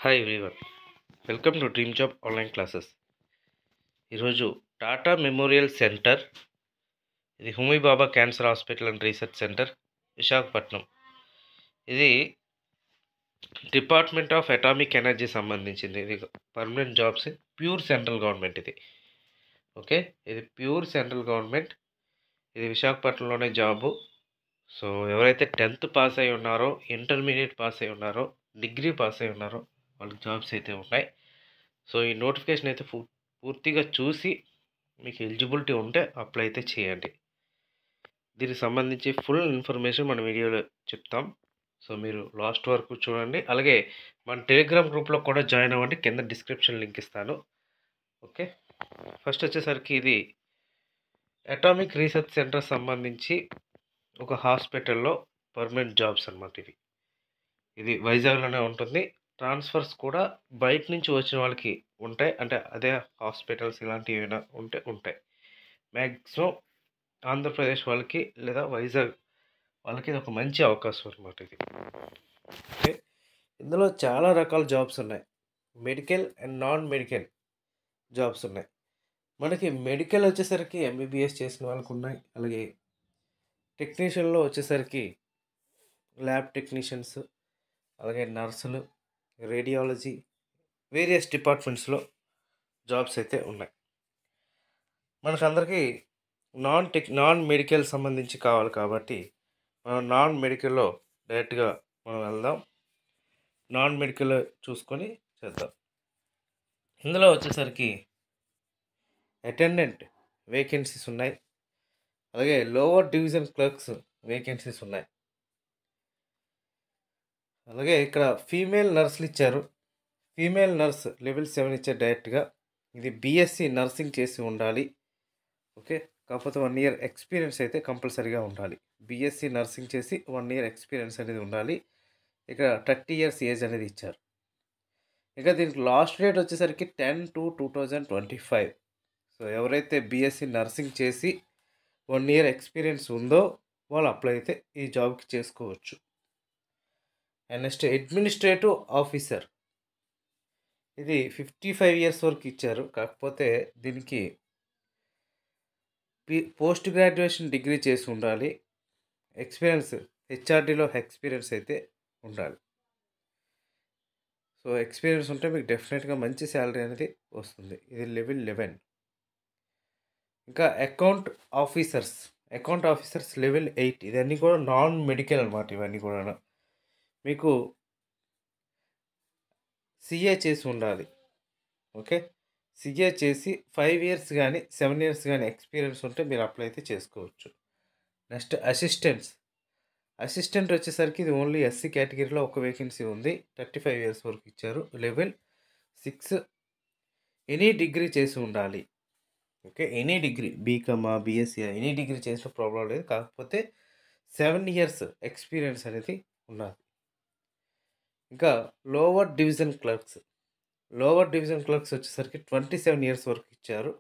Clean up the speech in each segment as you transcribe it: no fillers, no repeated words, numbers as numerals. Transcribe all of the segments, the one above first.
Hi everyone, welcome to dream job online classes. ఈరోజు Tata memorial centre, ఇది Homi Bhabha cancer hospital and research centre, Visakhapatnam. ఇది department of atomic energy సంబంధించింది. ఇది permanent jobs, pure central government ఇది. Okay, ఇది pure central government. ఇది విశాఖపట్నంలోనే job. So ఎవరైతే 10th పాస్ అయి ఉన్నారో, ఇంటర్మీడియట్ పాస్ అయి ఉన్నారో, డిగ్రీ పాస్ అయి ఉన్నారో వాళ్ళకి జాబ్స్ అయితే ఉన్నాయి. సో ఈ నోటిఫికేషన్ అయితే పూర్తిగా చూసి మీకు ఎలిజిబిలిటీ ఉంటే అప్లై అయితే చేయండి. దీనికి సంబంధించి ఫుల్ ఇన్ఫర్మేషన్ మన వీడియోలో చెప్తాం. సో మీరు లాస్ట్ వరకు చూడండి. అలాగే మన టెలిగ్రామ్ గ్రూప్లో కూడా జాయిన్ అవ్వండి, కింద డిస్క్రిప్షన్ లింక్ ఇస్తాను. ఓకే, ఫస్ట్ వచ్చేసరికి ఇది అటామిక్ రీసెర్చ్ సెంటర్ సంబంధించి ఒక హాస్పిటల్లో పర్మనెంట్ జాబ్స్ అన్నమాట. ఇది వైజాగ్లోనే ఉంటుంది. ట్రాన్స్ఫర్స్ కూడా బయట నుంచి వచ్చిన వాళ్ళకి ఉంటాయి, అంటే అదే హాస్పిటల్స్ ఇలాంటివి ఏమైనా ఉంటాయి. మ్యాక్సిమం ఆంధ్రప్రదేశ్ వాళ్ళకి లేదా వైజాగ్ వాళ్ళకి ఇది ఒక మంచి అవకాశం అనమాట ఇది. ఓకే, ఇందులో చాలా రకాల జాబ్స్ ఉన్నాయి. Medical and non medical jobs ఉన్నాయి. మనకి మెడికల్ వచ్చేసరికి ఎంబీబీఎస్ చేసిన వాళ్ళకు ఉన్నాయి. అలాగే టెక్నీషియన్లో వచ్చేసరికి ల్యాబ్ టెక్నీషియన్స్, అలాగే నర్సులు, రేడియాలజీ, వేరియస్ డిపార్ట్మెంట్స్లో జాబ్స్ అయితే ఉన్నాయి. మనకందరికీ నాన్ మెడికల్ సంబంధించి కావాలి కాబట్టి మనం నాన్ మెడికల్లో డైరెక్ట్గా మనం వెళ్దాం. నాన్ మెడికల్ చూసుకొని చేద్దాం. ఇందులో వచ్చేసరికి అటెండెంట్ వేకెన్సీస్ ఉన్నాయి. అలాగే లోవర్ డివిజన్ క్లర్క్స్ వేకెన్సీస్ ఉన్నాయి. అలాగే ఇక్కడ ఫీమేల్ నర్సులు ఇచ్చారు. ఫీమేల్ నర్స్ లెవెల్ 7 ఇచ్చారు డైరెక్ట్గా. ఇది బీఎస్సీ నర్సింగ్ చేసి ఉండాలి. ఓకే, కాకపోతే 1 year ఎక్స్పీరియన్స్ అయితే కంపల్సరీగా ఉండాలి. బీఎస్సీ నర్సింగ్ చేసి 1 year ఎక్స్పీరియన్స్ అనేది ఉండాలి. ఇక్కడ 30 years ఏజ్ అనేది ఇచ్చారు. ఇక దీనికి లాస్ట్ డేట్ వచ్చేసరికి 10/2/2025. సో ఎవరైతే బీఎస్సీ నర్సింగ్ చేసి 1 year ఎక్స్పీరియన్స్ ఉందో వాళ్ళు అప్లై అయితే ఈ జాబ్కి చేసుకోవచ్చు. అండ్ నెక్స్ట్ అడ్మినిస్ట్రేటివ్ ఆఫీసర్, ఇది 55 years వరకు ఇచ్చారు. కాకపోతే దీనికి పోస్ట్ గ్రాడ్యుయేషన్ డిగ్రీ చేసి ఉండాలి. ఎక్స్పీరియన్స్ హెచ్ఆర్డీలో ఎక్స్పీరియన్స్ అయితే ఉండాలి. సో ఎక్స్పీరియన్స్ ఉంటే మీకు డెఫినెట్గా మంచి శాలరీ అనేది వస్తుంది. ఇది లెవెల్ 11. ఇంకా అకౌంట్ ఆఫీసర్స్ లెవెల్ 8. ఇవన్నీ కూడా నాన్ మెడికల్ అనమాట. ఇవన్నీ కూడా మీకు సిఏ చేసి ఉండాలి. ఓకే, సిఏ చేసి 5 years కానీ 7 years కానీ ఎక్స్పీరియన్స్ ఉంటే మీరు అప్లై అయితే చేసుకోవచ్చు. నెక్స్ట్ అసిస్టెంట్ వచ్చేసరికి ఇది ఓన్లీ ఎస్సీ కేటగిరీలో ఒక వేకెన్సీ ఉంది. 35 years వరకు ఇచ్చారు. లెవెల్ 6. ఎనీ డిగ్రీ చేసి ఉండాలి. ఓకే, ఎనీ డిగ్రీ, బీకామా, బీఎస్సీ, ఎనీ డిగ్రీ చేసిన ప్రాబ్లం లేదు. కాకపోతే 7 years ఎక్స్పీరియన్స్ అనేది ఉన్నది. ఇంకా లోవర్ డివిజన్ క్లర్క్స్ వచ్చేసరికి 27 years వరకు ఇచ్చారు.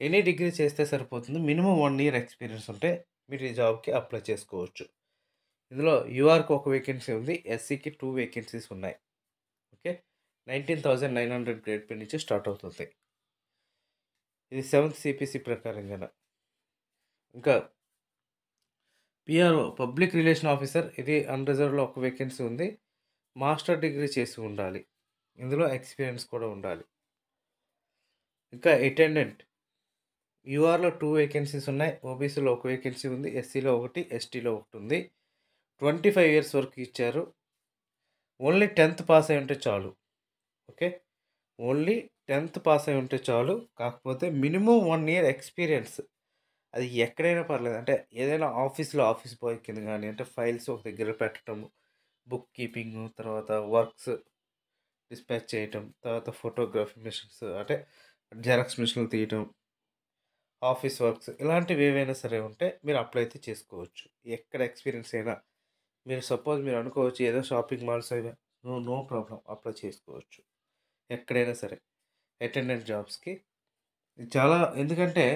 ఎనీ డిగ్రీ చేస్తే సరిపోతుంది. మినిమం 1 year ఎక్స్పీరియన్స్ ఉంటే మీరు ఈ జాబ్కి అప్లై చేసుకోవచ్చు. ఇందులో యూఆర్కి ఒక వేకెన్సీ ఉంది. ఎస్సీకి 2 వేకెన్సీస్ ఉన్నాయి. ఓకే, 19,900 గ్రేడ్ పే నుంచి స్టార్ట్ అవుతుంది. ఇది 7th CPC ప్రకారంగా. ఇంకా పిఆర్ఓ, పబ్లిక్ రిలేషన్ ఆఫీసర్, ఇది అన్రిజర్వ్లో ఒక వేకెన్సీ ఉంది. మాస్టర్ డిగ్రీ చేసి ఉండాలి. ఇందులో ఎక్స్పీరియన్స్ కూడా ఉండాలి. ఇంకా అటెండెంట్, యూఆర్లో 2 వేకెన్సీస్ ఉన్నాయి. ఓబీసీలో ఒక వేకెన్సీ ఉంది. ఎస్సీలో 1, ఎస్టీలో 1 ఉంది. 25 years వరకు ఇచ్చారు. ఓన్లీ 10th పాస్ అయి ఉంటే చాలు. ఓకే, ఓన్లీ 10th పాస్ అయి ఉంటే చాలు. కాకపోతే మినిమం 1 year ఎక్స్పీరియన్స్, అది ఎక్కడైనా పర్లేదు. అంటే ఏదైనా ఆఫీస్ బాయ్ కింద కానీ, అంటే ఫైల్స్ ఒక దగ్గర పెట్టడం, బుక్ కీపింగ్, తర్వాత వర్క్స్ డిస్పాచ్ చేయటం, తర్వాత ఫోటోగ్రఫీ మిషన్స్, అంటే జెరాక్స్ మిషన్లు తీయటం, ఆఫీస్ వర్క్స్, ఇలాంటివి ఏవైనా సరే ఉంటే మీరు అప్లై అయితే చేసుకోవచ్చు. ఎక్కడ ఎక్స్పీరియన్స్ అయినా, మీరు సపోజ్ మీరు అనుకోవచ్చు ఏదో షాపింగ్ మాల్స్ అయినా, నో ప్రాబ్లం, అప్లై చేసుకోవచ్చు ఎక్కడైనా సరే అటెండెంట్ జాబ్స్కి. ఇది చాలా, ఎందుకంటే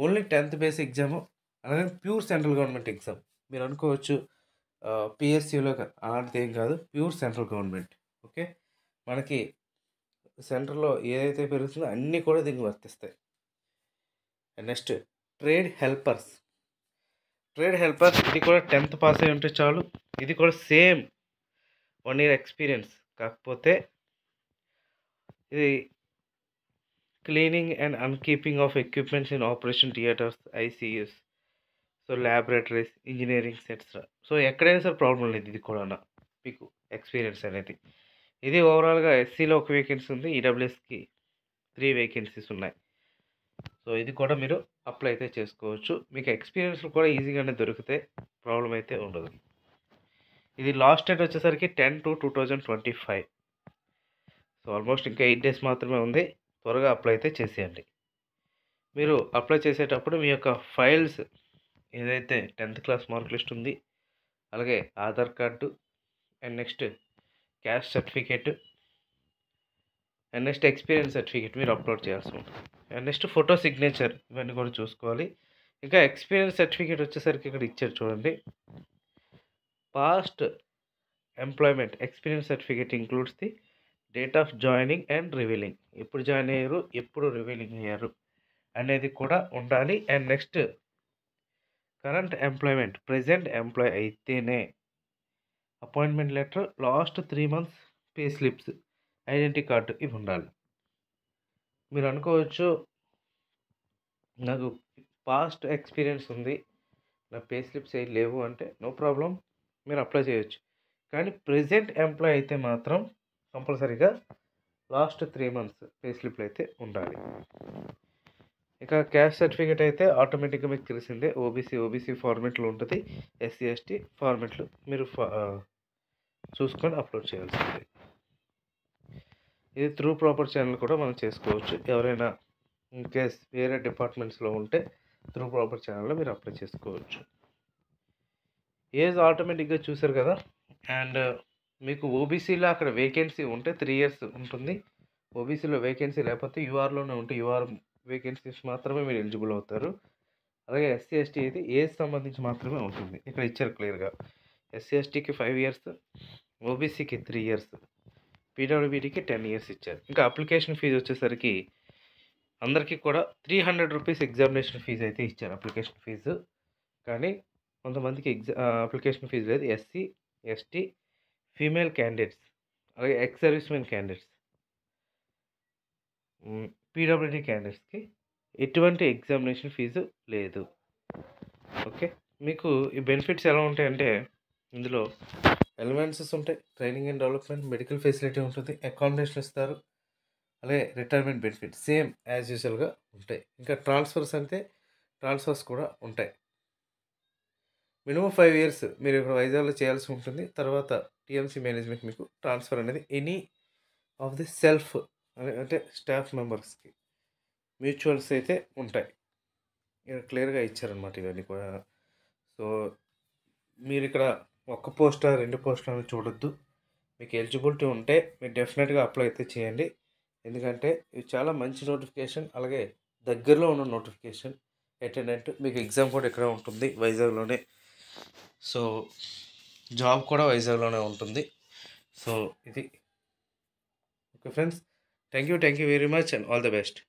ఓన్లీ 10th బేస్ ఎగ్జాము, అలాగే ప్యూర్ సెంట్రల్ గవర్నమెంట్ ఎగ్జామ్. మీరు అనుకోవచ్చు పిఎస్యూలో అలాంటిది ఏం కాదు, ప్యూర్ సెంట్రల్ గవర్నమెంట్. ఓకే, మనకి సెంటర్‌లో ఏదైతే పెరుగుతుందో అన్నీ కూడా దీనికి వర్తిస్తాయి. And next trade helpers. Trade helpers ఇది కూడా 10th పాస్ అయ్యి ఉంటే చాలు. ఇది కూడా సేమ్ 1 ఇయర్ ఎక్స్‌పీరియన్స్. కాకపోతే ఇది cleaning and upkeeping of equipments in operation theatres, ICUs, so laboratories, engineering sets. సో ఎక్కడైనా సరే ప్రాబ్లమ్ లేదు ఇది కూడాను మీకు ఎక్స్‌పీరియన్స్ అనేది. ఇది ఓవరాల్‌గా ఎస్సీలో ఒక వేకెన్సీ ఉంది. ఈడబ్ల్యూఎస్‌కి 3 వేకెన్సీస్ ఉన్నాయి. సో ఇది కూడా మీరు అప్లై అయితే చేసుకోవచ్చు. మీకు ఎక్స్‌పీరియన్స్‌లు కూడా ఈజీగానే దొరికితే ప్రాబ్లమ్ అయితే ఉండదు. ఇది లాస్ట్ డేట్ వచ్చేసరికి 10/2/2025. సో ఆల్మోస్ట్ ఇంకా 8 డేస్ మాత్రమే ఉంది. త్వరగా అప్లై అయితే చేసేయండి. మీరు అప్లై చేసేటప్పుడు మీ యొక్క ఫైల్స్ ఏదైతే 10th క్లాస్ మార్క్ లిస్ట్ ఉంది, అలాగే Aadhaar card, and next caste certificate, and next experience certificate మీరు అప్లోడ్ చేయాల్సి ఉంటుంది. అండ్ నెక్స్ట్ ఫోటో సిగ్నేచర్ ఇవన్నీ కూడా చూసుకోవాలి. ఇంకా ఎక్స్పీరియన్స్ సర్టిఫికేట్ వచ్చేసరికి ఇక్కడ ఇచ్చారు చూడండి. Past employment experience certificate includes the date of joining and relieving. ఎప్పుడు జాయిన్ అయ్యారు, ఎప్పుడు రివీలింగ్ అయ్యారు అనేది కూడా ఉండాలి. And next current employment present employee అయితేనే appointment letter, last 3 months pay slips, identity card ఇవి ఉండాలి. మీరు అనుకోవచ్చు నాకు పాస్ట్ ఎక్స్పీరియన్స్ ఉంది, నా పే స్లిప్స్ ఏవి లేవు అంటే నో ప్రాబ్లం, మీరు అప్లై చేయొచ్చు. కానీ ప్రెజెంట్ ఎంప్లాయ్ అయితే మాత్రం కంపల్సరీగా లాస్ట్ 3 months పే స్లిప్లు అయితే ఉండాలి. ఇక క్యాస్ట్ సర్టిఫికేట్ అయితే ఆటోమేటిక్గా మీకు తెలిసిందే ఓబీసీ ఫార్మెట్లో ఉంటుంది, ఎస్సీ ఎస్టీ ఫార్మెట్లు మీరు చూసుకొని అప్లోడ్ చేయాల్సిందే. ఇది త్రూ ప్రాపర్ ఛానల్ కూడా మనం చేసుకోవచ్చు. ఎవరైనా ఇన్ కేస్ వేరే డిపార్ట్మెంట్స్లో ఉంటే త్రూ ప్రాపర్ ఛానల్లో మీరు అప్లై చేసుకోవచ్చు. ఏజ్ ఆటోమేటిక్గా చూసారు కదా. అండ్ మీకు ఓబీసీలో అక్కడ వేకెన్సీ ఉంటే 3 years ఉంటుంది. ఓబీసీలో వేకెన్సీ లేకపోతే యూఆర్లోనే ఉంటే యూఆర్ వేకెన్సీస్ మాత్రమే మీరు ఎలిజిబుల్ అవుతారు. అలాగే ఎస్సీ ఎస్టీ అయితే ఏజ్ సంబంధించి మాత్రమే ఉంటుంది. ఇక్కడ ఇచ్చారు క్లియర్గా. ఎస్సీ ఎస్టీకి 5 years, ఓబీసీకి 3 years, పీడబ్ల్యూబీడీకి 10 years ఇచ్చారు. ఇంకా అప్లికేషన్ ఫీజు వచ్చేసరికి అందరికీ కూడా 300 రూపీస్ ఎగ్జామినేషన్ ఫీజు అయితే ఇచ్చారు అప్లికేషన్ ఫీజు. కానీ కొంతమందికి అప్లికేషన్ ఫీజు లేదు. ఎస్సీ ఎస్టీ ఫీమేల్ క్యాండిడేట్స్, అలాగే ex servicemen candidates, PWD క్యాండిడేట్స్కి ఎటువంటి ఎగ్జామినేషన్ ఫీజు లేదు. ఓకే, మీకు ఈ బెనిఫిట్స్ ఎలా ఉంటాయంటే ఇందులో ఎలివెన్సెస్ ఉంటాయి, training and development, medical facility ఉంటుంది, అకామిడేషన్ ఇస్తారు, అలాగే రిటైర్మెంట్ బెనిఫిట్ సేమ్ యాజ్ యూజువల్గా ఉంటాయి. ఇంకా ట్రాన్స్ఫర్స్ అంటే ట్రాన్స్ఫర్స్ కూడా ఉంటాయి. మినిమం 5 years మీరు ఇక్కడ వైజాగ్లో చేయాల్సి ఉంటుంది. తర్వాత టీఎంసీ మేనేజ్మెంట్ మీకు ట్రాన్స్ఫర్ అనేది ఎనీ ఆఫ్ ది సెల్ఫ్ అంటే స్టాఫ్ మెంబర్స్కి మ్యూచువల్స్ అయితే ఉంటాయి. ఇక్కడ క్లియర్గా ఇచ్చారనమాట ఇవన్నీ కూడా. సో మీరు ఇక్కడ ఒక్క పోస్టా 2 పోస్టులు అని చూడొద్దు. మీకు ఎలిజిబిలిటీ ఉంటే మీరు డెఫినెట్గా అప్లై అయితే చేయండి. ఎందుకంటే ఇది చాలా మంచి నోటిఫికేషన్, అలాగే దగ్గరలో ఉన్న నోటిఫికేషన్. అటెండెంట్ మీకు ఎగ్జామ్ కూడా ఇక్కడ ఉంటుంది వైజాగ్లోనే. సో జాబ్ కూడా వైజాగ్లోనే ఉంటుంది. సో ఇది okay friends, thank you very much and all the best.